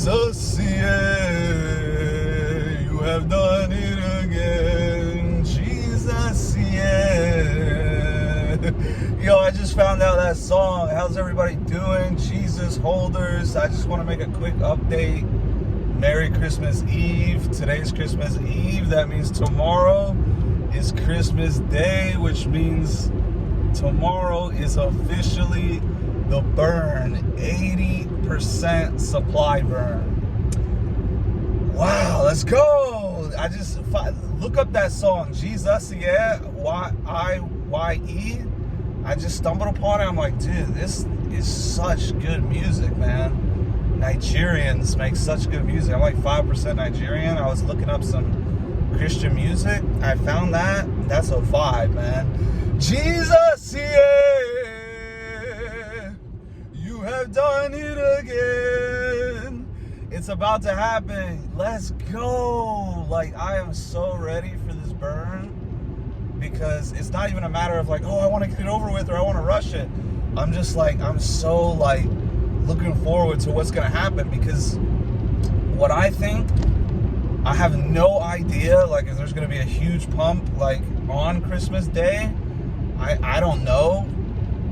Jesus, yeah, you have done it again. Jesus, yeah. Yo, I just found out that song. How's everybody doing? Jesus holders, I just want to make a quick update. Merry Christmas Eve. Today's Christmas Eve. That means tomorrow is Christmas Day, which means tomorrow is officially the burn. 80% supply burn. Wow, let's go. I just look up that song, Jesus, yeah, Y-I-Y-E. I just stumbled upon it. I'm like, dude, this is such good music, man. Nigerians make such good music. I'm like 5% Nigerian. I was looking up some Christian music. I found that. That's a vibe, man. Jesus, yeah, you have done it again. It's about to happen. Let's go. Like, I am so ready for this burn, because it's not even a matter of like, oh, I want to get it over with or I want to rush it. I'm just like, I'm so like looking forward to what's going to happen, because what I think, I have no idea like if there's going to be a huge pump like on Christmas Day. I don't know,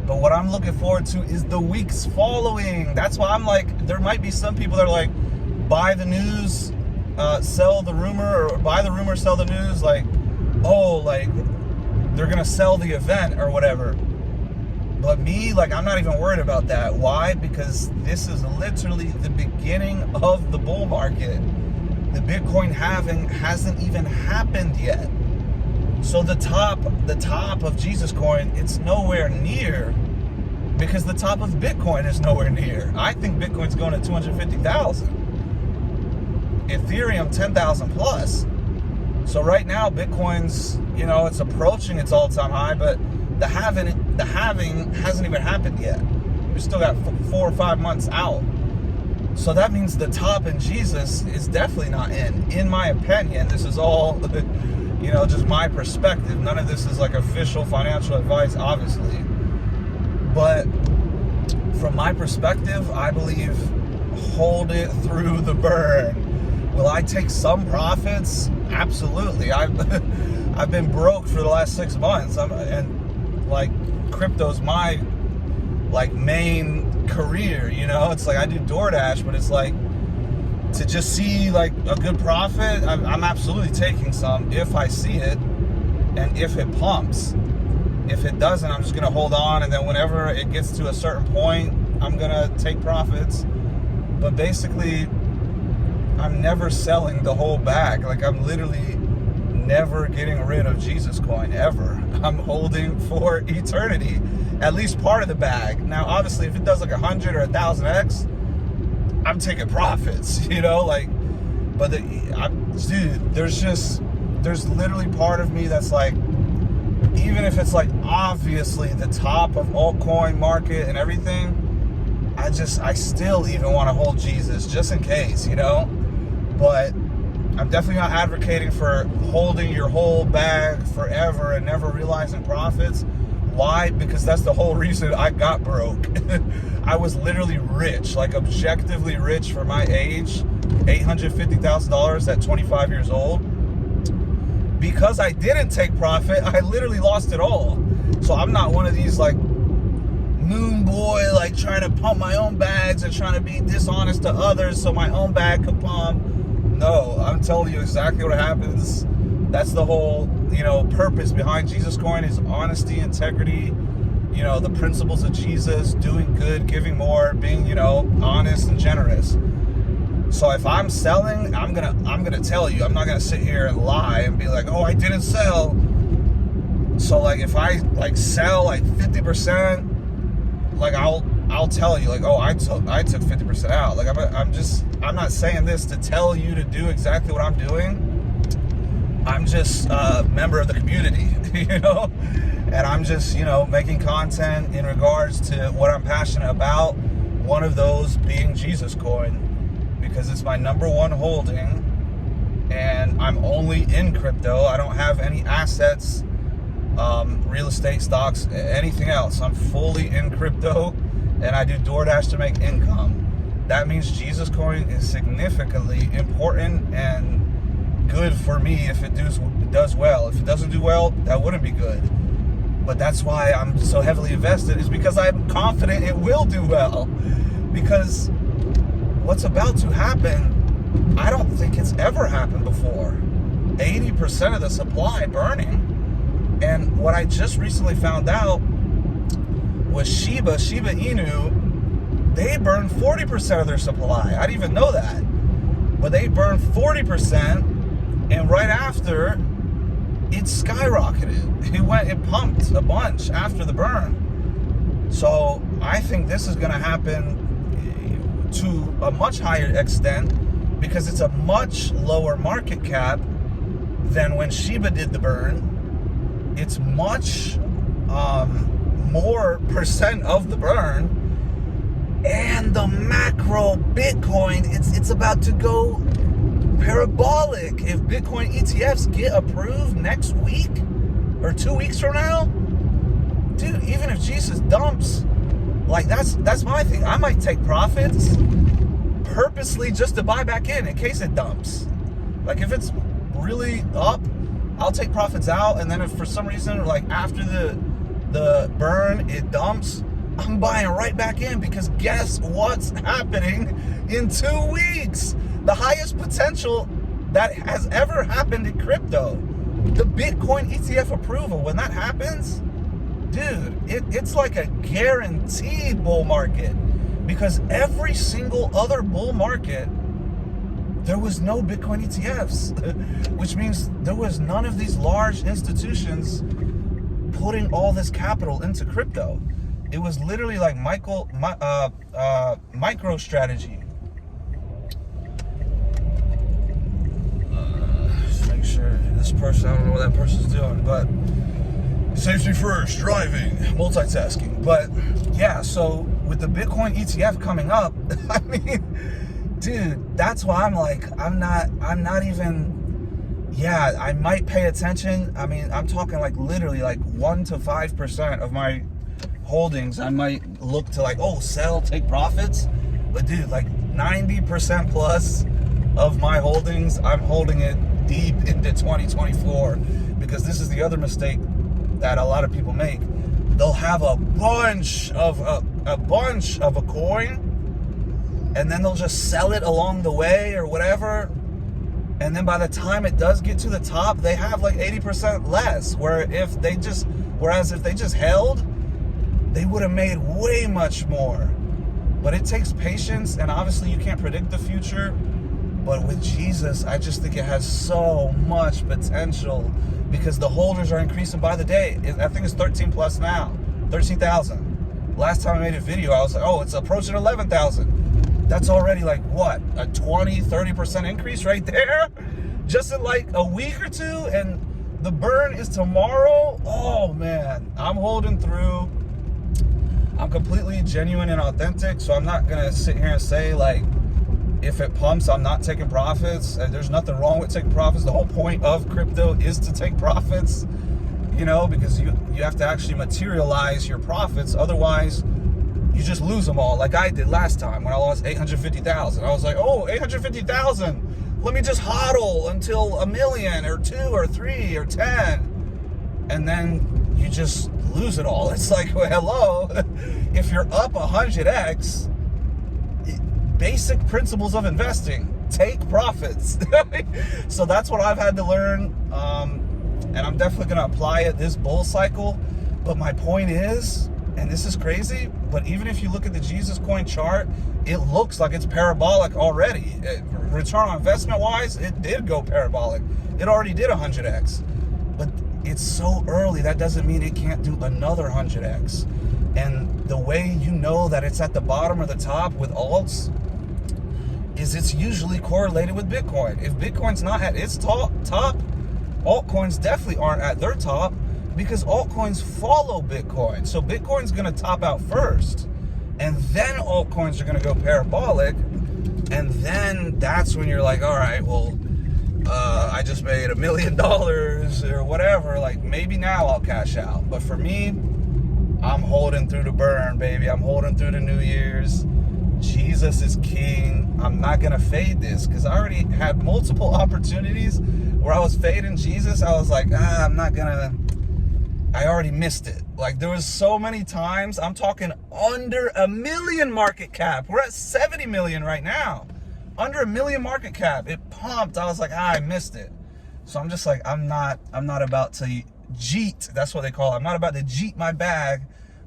but what I'm looking forward to is the weeks following. That's why I'm like, there might be some people that are like, buy the news, sell the rumor, or buy the rumor, sell the news. Like, oh, like they're gonna sell the event or whatever. But me, like, I'm not even worried about that. Why? Because this is literally the beginning of the bull market. The Bitcoin halving hasn't even happened yet. So the top of Jesus coin, it's nowhere near, because the top of Bitcoin is nowhere near. I think Bitcoin's going at 250,000. Ethereum 10,000 plus. So right now Bitcoin's, you know, it's approaching its all-time high, but the halving hasn't even happened yet. We still got 4 or 5 months out. So that means the top in Jesus is definitely not in my opinion. This is all, you know, just my perspective. None of this is like official financial advice, obviously. But from my perspective, I believe hold it through the burn. Will I take some profits? Absolutely. I've been broke for the last 6 months. And like, crypto's my like main career, you know? It's like I do DoorDash, but it's like, to just see like a good profit, I'm absolutely taking some if I see it and if it pumps. If it doesn't, I'm just gonna hold on, and then whenever it gets to a certain point, I'm gonna take profits. But basically, I'm never selling the whole bag. Like, I'm literally never getting rid of Jesus coin, ever. I'm holding for eternity, at least part of the bag. Now, obviously, if it does like 100 or 1,000x, I'm taking profits, you know, like, but dude, there's literally part of me that's like, even if it's like obviously the top of altcoin market and everything, I still even want to hold Jesus just in case, you know. But I'm definitely not advocating for holding your whole bag forever and never realizing profits. Why? Because that's the whole reason I got broke. I was literally rich, like objectively rich for my age, $850,000 at 25 years old. Because I didn't take profit, I literally lost it all. So I'm not one of these like moon boy, like trying to pump my own bags and trying to be dishonest to others so my own bag could pump. No, I'm telling you exactly what happens. That's the whole, you know, purpose behind Jesus coin is honesty, integrity, you know, the principles of Jesus, doing good, giving more, being, you know, honest and generous. So if I'm selling, I'm gonna tell you. I'm not gonna sit here and lie and be like, oh, I didn't sell. So like if I like sell like 50%, like I'll tell you, like, oh, I took 50% out. Like I'm not saying this to tell you to do exactly what I'm doing. I'm just a member of the community, you know, and I'm just, you know, making content in regards to what I'm passionate about. One of those being Jesus coin, because it's my #1 holding, and I'm only in crypto. I don't have any assets, real estate, stocks, anything else. I'm fully in crypto, and I do DoorDash to make income. that means Jesus coin is significantly important and good for me if it does well. If it doesn't do well, that wouldn't be good. But that's why I'm so heavily invested, is because I'm confident it will do well. Because what's about to happen, I don't think it's ever happened before. 80% of the supply burning. And what I just recently found out was Shiba Inu, they burn 40% of their supply. I didn't even know that. But they burned 40%, and right after, it skyrocketed. It pumped a bunch after the burn. So I think this is going to happen to a much higher extent because it's a much lower market cap than when Shiba did the burn. It's much more percent of the burn. And the macro Bitcoin, it's about to go parabolic. If Bitcoin ETFs get approved next week or 2 weeks from now, dude, even if Jesus dumps, like that's my thing. I might take profits purposely just to buy back in case it dumps. Like if it's really up, I'll take profits out, and then if for some reason, like after the burn, it dumps, I'm buying right back in, because guess what's happening in 2 weeks? The highest potential that has ever happened in crypto. The Bitcoin ETF approval, when that happens, dude, it's like a guaranteed bull market. Because every single other bull market, there was no Bitcoin ETFs, which means there was none of these large institutions putting all this capital into crypto. It was literally like micro strategy. Make sure this person, I don't know what that person's doing, but safety first, driving, multitasking. But yeah, so with the Bitcoin ETF coming up, I mean, dude, that's why I'm like, I'm not even, yeah, I might pay attention. I mean, I'm talking like literally like 1 to 5% of my holdings. I might look to like, oh, sell, take profits. But dude, like 90% plus of my holdings, I'm holding it deep into 2024, because this is the other mistake that a lot of people make. They'll have a bunch of a coin, and then they'll just sell it along the way or whatever, and then by the time it does get to the top, they have like 80% less. Whereas if they just held, they would have made way much more. But it takes patience, and obviously you can't predict the future. But with Jesus, I just think it has so much potential, because the holders are increasing by the day. I think it's 13 plus now, 13,000. Last time I made a video, I was like, oh, it's approaching 11,000. That's already like what, a 20-30% increase right there, just in like a week or two. And the burn is tomorrow. Oh man, I'm holding through. I'm completely genuine and authentic, so I'm not gonna sit here and say like, if it pumps, I'm not taking profits. There's nothing wrong with taking profits. The whole point of crypto is to take profits, you know, because you have to actually materialize your profits. Otherwise, you just lose them all, like I did last time when I lost 850,000. I was like, oh, 850,000. Let me just hodl until 1 million or 2 or 3 or 10. And then you just lose it all. It's like, well, hello. If you're up 100x, basic principles of investing, take profits. So that's what I've had to learn, and I'm definitely going to apply it this bull cycle. But my point is, and this is crazy, but even if you look at the Jesus coin chart, it looks like it's parabolic already. Return on investment wise, it did go parabolic. It already did 100x. But it's so early, that doesn't mean it can't do another 100x. And the way you know that it's at the bottom or the top with alts is it's usually correlated with Bitcoin. If Bitcoin's not at its top, altcoins definitely aren't at their top, because altcoins follow Bitcoin. So Bitcoin's gonna top out first, and then altcoins are gonna go parabolic, and then that's when you're like, all right, well, I just made $1 million or whatever, like maybe now I'll cash out. But for me, I'm holding through the burn, baby. I'm holding through the New Year's. Jesus is king. I'm not going to fade this, because I already had multiple opportunities where I was fading Jesus. I was like, I'm not going to. I already missed it. Like, there was so many times. I'm talking under $1 million market cap. We're at 70 million right now. Under $1 million market cap. It pumped. I was like, I missed it. So I'm just like, I'm not about to jeet. That's what they call it. I'm not about to jeet my bag.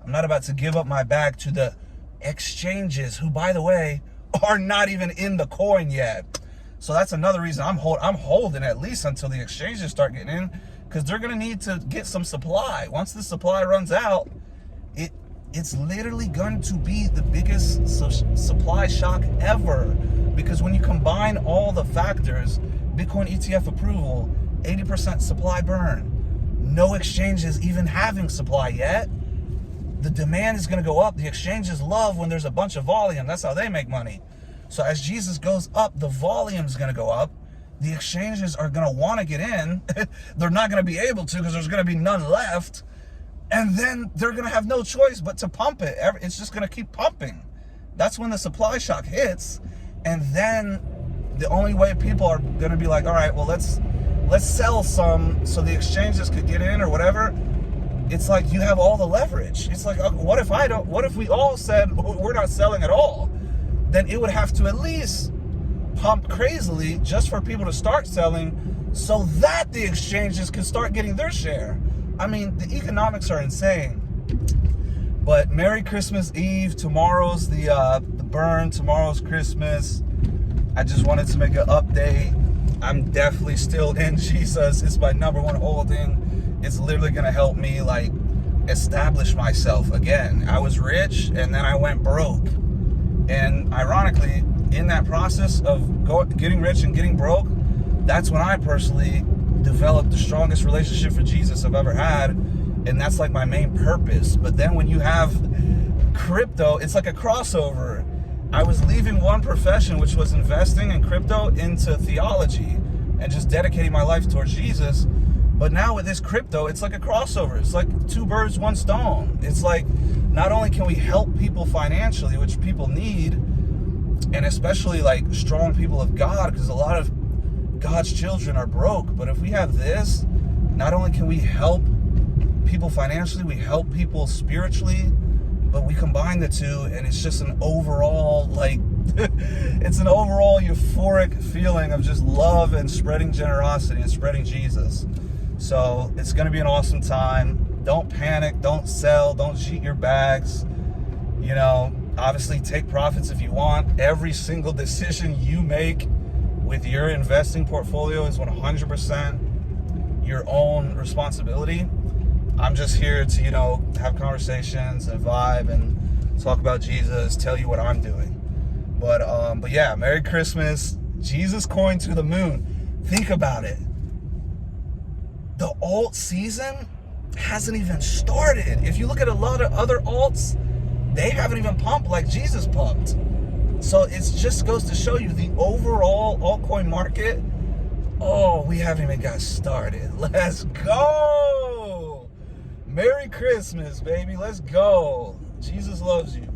I'm not about to give up my bag to the exchanges, who, by the way, are not even in the coin yet. So that's another reason I'm holding at least until the exchanges start getting in, because they're going to need to get some supply. Once the supply runs out, it's literally going to be the biggest supply shock ever. Because when you combine all the factors, Bitcoin ETF approval, 80% supply burn, no exchanges even having supply yet, the demand is going to go up. The exchanges love when there's a bunch of volume. That's how they make money. So as Jesus goes up, the volume is going to go up. The exchanges are going to want to get in. They're not going to be able to, because there's going to be none left. And then they're going to have no choice but to pump it. It's just going to keep pumping. That's when the supply shock hits. And then the only way people are going to be like, all right, well, let's sell some so the exchanges could get in or whatever. It's like you have all the leverage. It's like, what if we all said we're not selling at all? Then it would have to at least pump crazily just for people to start selling, so that the exchanges can start getting their share. I mean, the economics are insane. But Merry Christmas Eve. Tomorrow's the burn. Tomorrow's Christmas. I just wanted to make an update. I'm definitely still in Jesus. It's my #1 holding. It's literally going to help me, like, establish myself again. I was rich, and then I went broke. And ironically, in that process of getting rich and getting broke, that's when I personally developed the strongest relationship for Jesus I've ever had. And that's like my main purpose. But then when you have crypto, it's like a crossover. I was leaving one profession, which was investing in crypto, into theology and just dedicating my life towards Jesus. But now with this crypto, it's like a crossover. It's like 2 birds, 1 stone. It's like, not only can we help people financially, which people need, and especially like strong people of God, because a lot of God's children are broke. But if we have this, not only can we help people financially, we help people spiritually, but we combine the two, and it's just an overall, like, it's an overall euphoric feeling of just love and spreading generosity and spreading Jesus. So it's going to be an awesome time. Don't panic. Don't sell. Don't cheat your bags. You know, obviously take profits if you want. Every single decision you make with your investing portfolio is 100% your own responsibility. I'm just here to, you know, have conversations and vibe and talk about Jesus, tell you what I'm doing. But yeah, Merry Christmas. Jesus coin to the moon. Think about it. The alt season hasn't even started. If you look at a lot of other alts, they haven't even pumped like Jesus pumped. So it just goes to show you the overall altcoin market. Oh, we haven't even got started. Let's go. Merry Christmas, baby. Let's go. Jesus loves you.